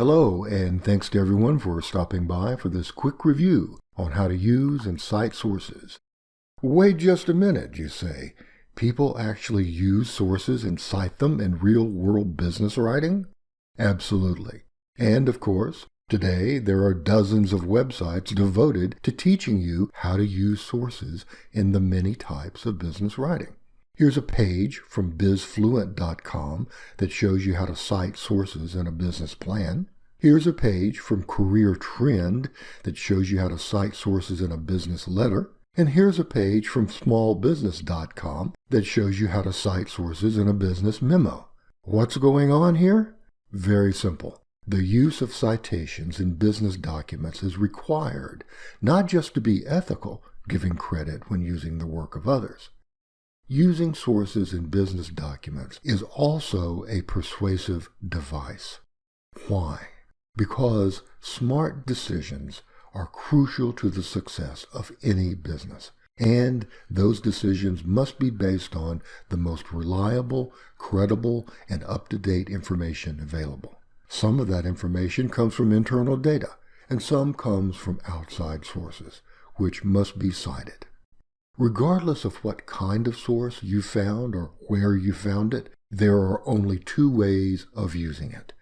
Hello, and thanks to everyone for stopping by for this quick review on how to use and cite sources. Wait just a minute, you say. People actually use sources and cite them in real-world business writing? Absolutely. And of course, today there are dozens of websites devoted to teaching you how to use sources in the many types of business writing. Here's a page from bizfluent.com that shows you how to cite sources in a business plan. Here's a page from Career Trend that shows you how to cite sources in a business letter. And here's a page from smallbusiness.com that shows you how to cite sources in a business memo. What's going on here? Very simple. The use of citations in business documents is required, not just to be ethical, giving credit when using the work of others. Using sources in business documents is also a persuasive device. Why? Because smart decisions are crucial to the success of any business, and those decisions must be based on the most reliable, credible, and up-to-date information available. Some of that information comes from internal data, and some comes from outside sources, which must be cited. Regardless of what kind of source you found or where you found it, there are only two ways of using it.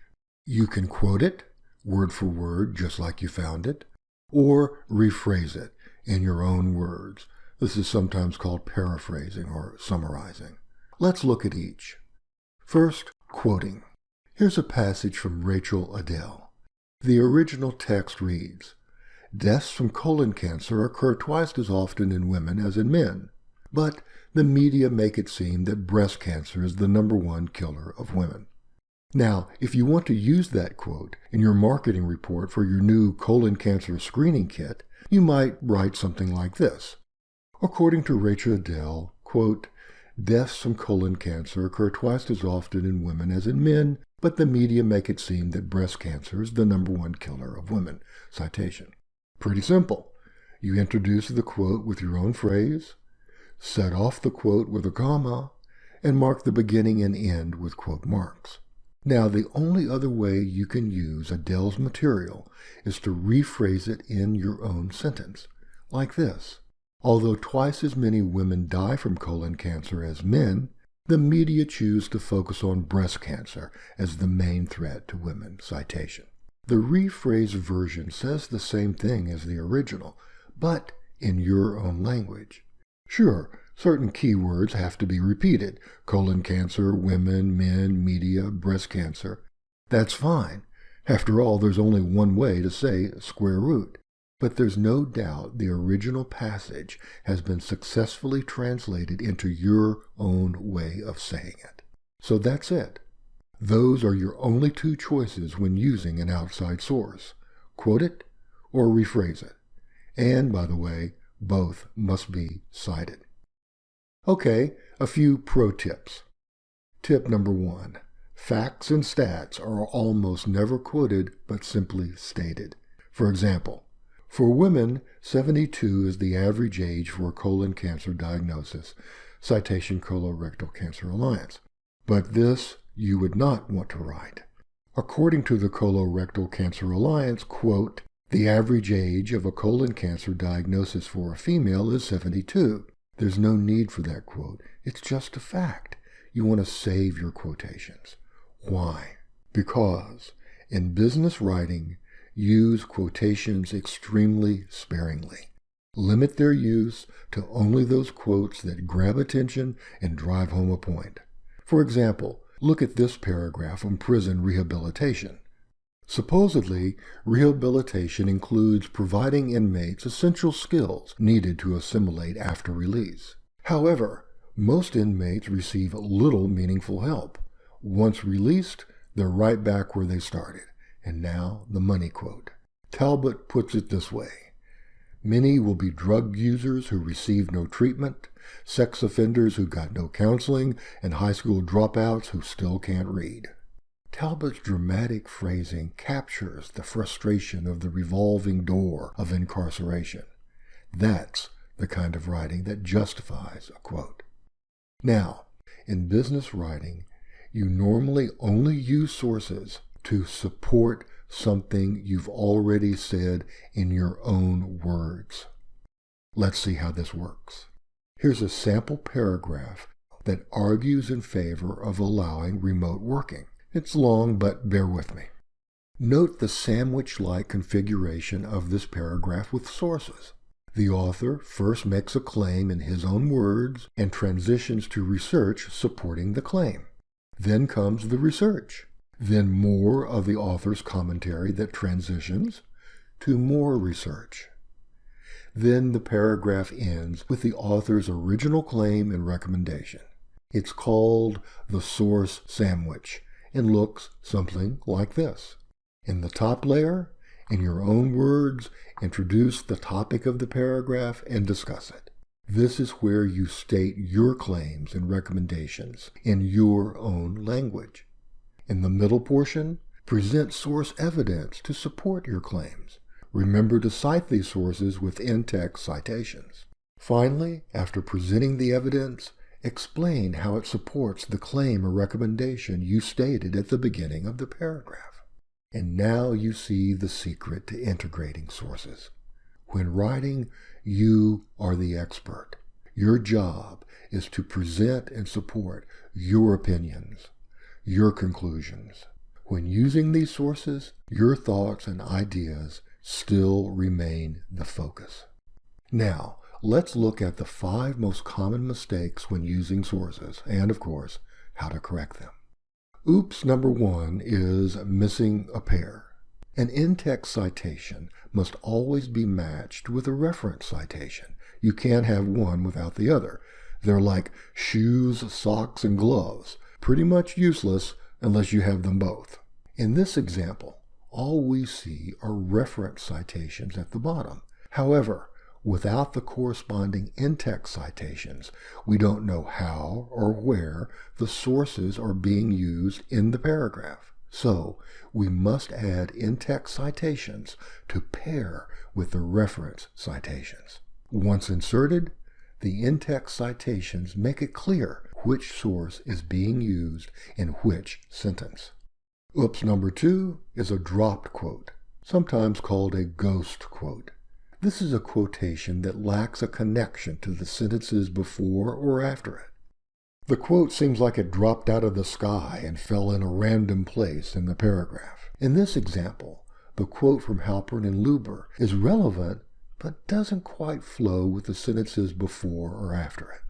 You can quote it, word for word, just like you found it, or rephrase it in your own words. This is sometimes called paraphrasing or summarizing. Let's look at each. First, quoting. Here's a passage from Rachel Adele. The original text reads, "Deaths from colon cancer occur twice as often in women as in men, but the media make it seem that breast cancer is the #1 killer of women." Now, if you want to use that quote in your marketing report for your new colon cancer screening kit, you might write something like this. According to Rachel Adele, quote, "Deaths from colon cancer occur twice as often in women as in men, but the media make it seem that breast cancer is the #1 killer of women." Citation. Pretty simple. You introduce the quote with your own phrase, set off the quote with a comma, and mark the beginning and end with quote marks. Now, the only other way you can use Adele's material is to rephrase it in your own sentence, like this. Although twice as many women die from colon cancer as men, the media choose to focus on breast cancer as the main threat to women. Citation. The rephrased version says the same thing as the original, but in your own language. Sure, certain keywords have to be repeated. Colon cancer, women, men, media, breast cancer. That's fine. After all, there's only one way to say square root. But there's no doubt the original passage has been successfully translated into your own way of saying it. So that's it. Those are your only two choices when using an outside source. Quote it or rephrase it. And, by the way, both must be cited. Okay, a few pro tips. Tip number 1. Facts and stats are almost never quoted but simply stated. For example, for women, 72 is the average age for a colon cancer diagnosis. Citation Colorectal Cancer Alliance. But this you would not want to write. According to the Colorectal Cancer Alliance, quote, "The average age of a colon cancer diagnosis for a female is 72. There's no need for that quote. It's just a fact. You want to save your quotations. Why? Because in business writing, use quotations extremely sparingly. Limit their use to only those quotes that grab attention and drive home a point. For example, look at this paragraph on prison rehabilitation. Supposedly, rehabilitation includes providing inmates essential skills needed to assimilate after release. However, most inmates receive little meaningful help. Once released, they're right back where they started. And now the money quote. Talbot puts it this way. Many will be drug users who receive no treatment, sex offenders who got no counseling, and high school dropouts who still can't read. Talbot's dramatic phrasing captures the frustration of the revolving door of incarceration. That's the kind of writing that justifies a quote. Now, in business writing, you normally only use sources to support something you've already said in your own words. Let's see how this works. Here's a sample paragraph that argues in favor of allowing remote working. It's long, but bear with me. Note the sandwich-like configuration of this paragraph with sources. The author first makes a claim in his own words and transitions to research supporting the claim. Then comes the research. Then more of the author's commentary that transitions to more research. Then the paragraph ends with the author's original claim and recommendation. It's called the source sandwich and looks something like this. In the top layer, in your own words, introduce the topic of the paragraph and discuss it. This is where you state your claims and recommendations in your own language. In the middle portion, present source evidence to support your claims. Remember to cite these sources with in-text citations. Finally, after presenting the evidence, explain how it supports the claim or recommendation you stated at the beginning of the paragraph. And now you see the secret to integrating sources. When writing, you are the expert. Your job is to present and support your opinions, your conclusions. When using these sources, your thoughts and ideas still remain the focus. Now, let's look at the 5 most common mistakes when using sources, and of course, how to correct them. Oops number 1 is missing a pair. An in-text citation must always be matched with a reference citation. You can't have one without the other. They're like shoes, socks, and gloves. Pretty much useless unless you have them both. In this example, all we see are reference citations at the bottom. However, without the corresponding in-text citations, we don't know how or where the sources are being used in the paragraph. So, we must add in-text citations to pair with the reference citations. Once inserted, the in-text citations make it clear which source is being used in which sentence. Oops number 2 is a dropped quote, sometimes called a ghost quote. This is a quotation that lacks a connection to the sentences before or after it. The quote seems like it dropped out of the sky and fell in a random place in the paragraph. In this example, the quote from Halpern and Luber is relevant but doesn't quite flow with the sentences before or after it.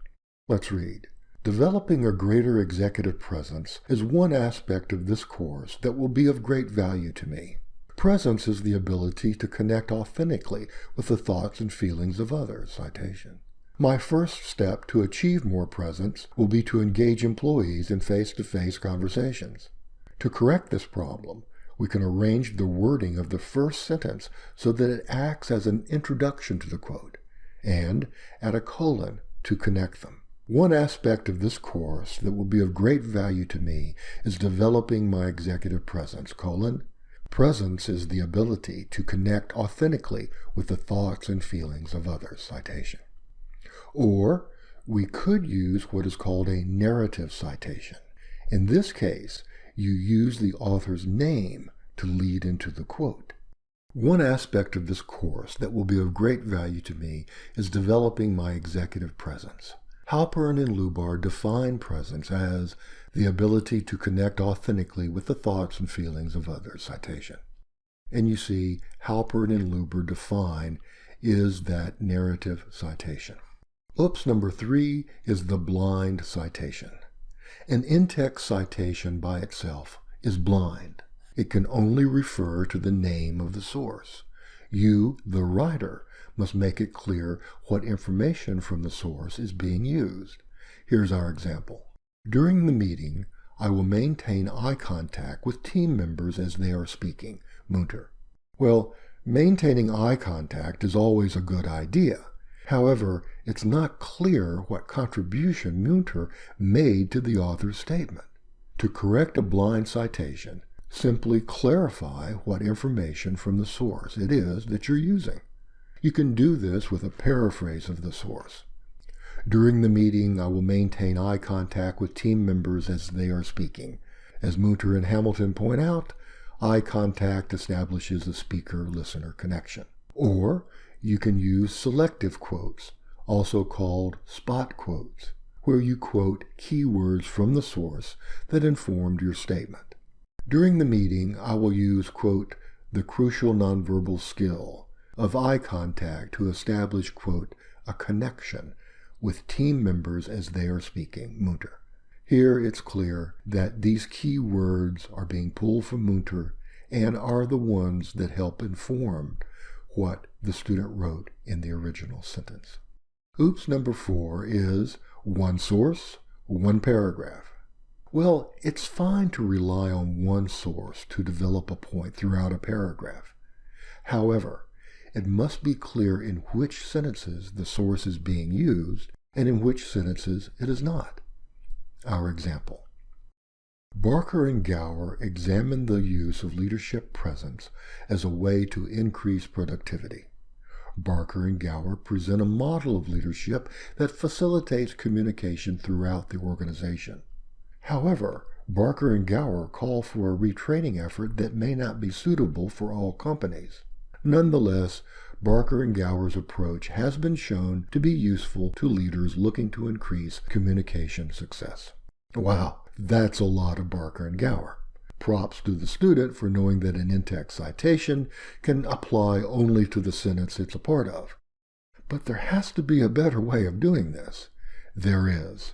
Let's read. Developing a greater executive presence is one aspect of this course that will be of great value to me. Presence is the ability to connect authentically with the thoughts and feelings of others. Citation. My first step to achieve more presence will be to engage employees in face-to-face conversations. To correct this problem, we can arrange the wording of the first sentence so that it acts as an introduction to the quote, and add a colon to connect them. One aspect of this course that will be of great value to me is developing my executive presence, colon. Presence is the ability to connect authentically with the thoughts and feelings of others. Citation. Or we could use what is called a narrative citation. In this case, you use the author's name to lead into the quote. One aspect of this course that will be of great value to me is developing my executive presence. Halpern and Luber define presence as the ability to connect authentically with the thoughts and feelings of others. Citation. And you see, Halpern and Luber define is that narrative citation. Oops number 3 is the blind citation. An in-text citation by itself is blind. It can only refer to the name of the source. You, the writer, must make it clear what information from the source is being used. Here's our example. During the meeting, I will maintain eye contact with team members as they are speaking. Munter. Well, maintaining eye contact is always a good idea. However, it's not clear what contribution Munter made to the author's statement. To correct a blind citation, simply clarify what information from the source it is that you're using. You can do this with a paraphrase of the source. During the meeting, I will maintain eye contact with team members as they are speaking. As Munter and Hamilton point out, Eye contact establishes a speaker-listener connection. Or you can use selective quotes, also called spot quotes, where you quote keywords from the source that informed your statement. During the meeting, I will use, quote, the crucial nonverbal skill of eye contact to establish, quote, a connection with team members as they are speaking, Munter. Here it's clear that these key words are being pulled from Munter and are the ones that help inform what the student wrote in the original sentence. Oops number 4 is one source, one paragraph. Well, it's fine to rely on one source to develop a point throughout a paragraph. However, it must be clear in which sentences the source is being used and in which sentences it is not. Our example. Barker and Gower examined the use of leadership presence as a way to increase productivity. Barker and Gower present a model of leadership that facilitates communication throughout the organization. However, Barker and Gower call for a retraining effort that may not be suitable for all companies. Nonetheless, Barker and Gower's approach has been shown to be useful to leaders looking to increase communication success. Wow, that's a lot of Barker and Gower. Props to the student for knowing that an in-text citation can apply only to the sentence it's a part of. But there has to be a better way of doing this. There is.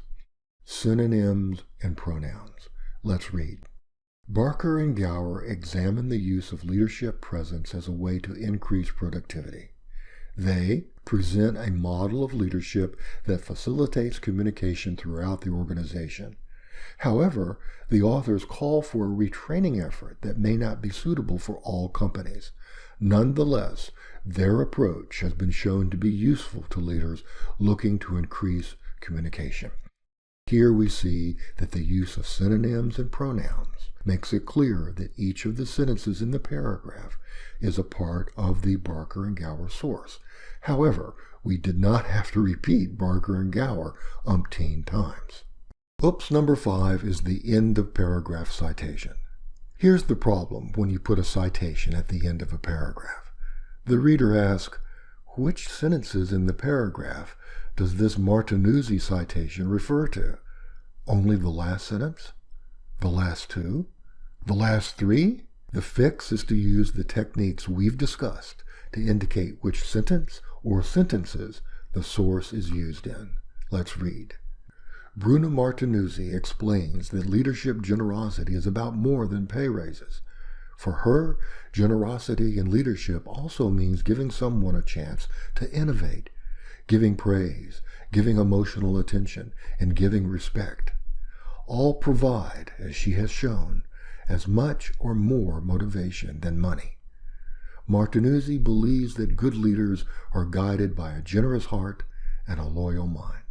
Synonyms and pronouns. Let's read. Barker and Gower examine the use of leadership presence as a way to increase productivity. They present a model of leadership that facilitates communication throughout the organization. However, the authors call for a retraining effort that may not be suitable for all companies. Nonetheless, their approach has been shown to be useful to leaders looking to increase communication. Here we see that the use of synonyms and pronouns makes it clear that each of the sentences in the paragraph is a part of the Barker and Gower source. However, we did not have to repeat Barker and Gower umpteen times. Oops number 5 is the end of paragraph citation. Here's the problem when you put a citation at the end of a paragraph. The reader asks, which sentences in the paragraph does this Martinuzzi citation refer to? Only the last sentence? The last 2? The last 3? The fix is to use the techniques we've discussed to indicate which sentence or sentences the source is used in. Let's read. Bruna Martinuzzi explains that leadership generosity is about more than pay raises. For her, generosity in leadership also means giving someone a chance to innovate, giving praise, giving emotional attention, and giving respect. All provide, as she has shown, as much or more motivation than money. Martinuzzi believes that good leaders are guided by a generous heart and a loyal mind.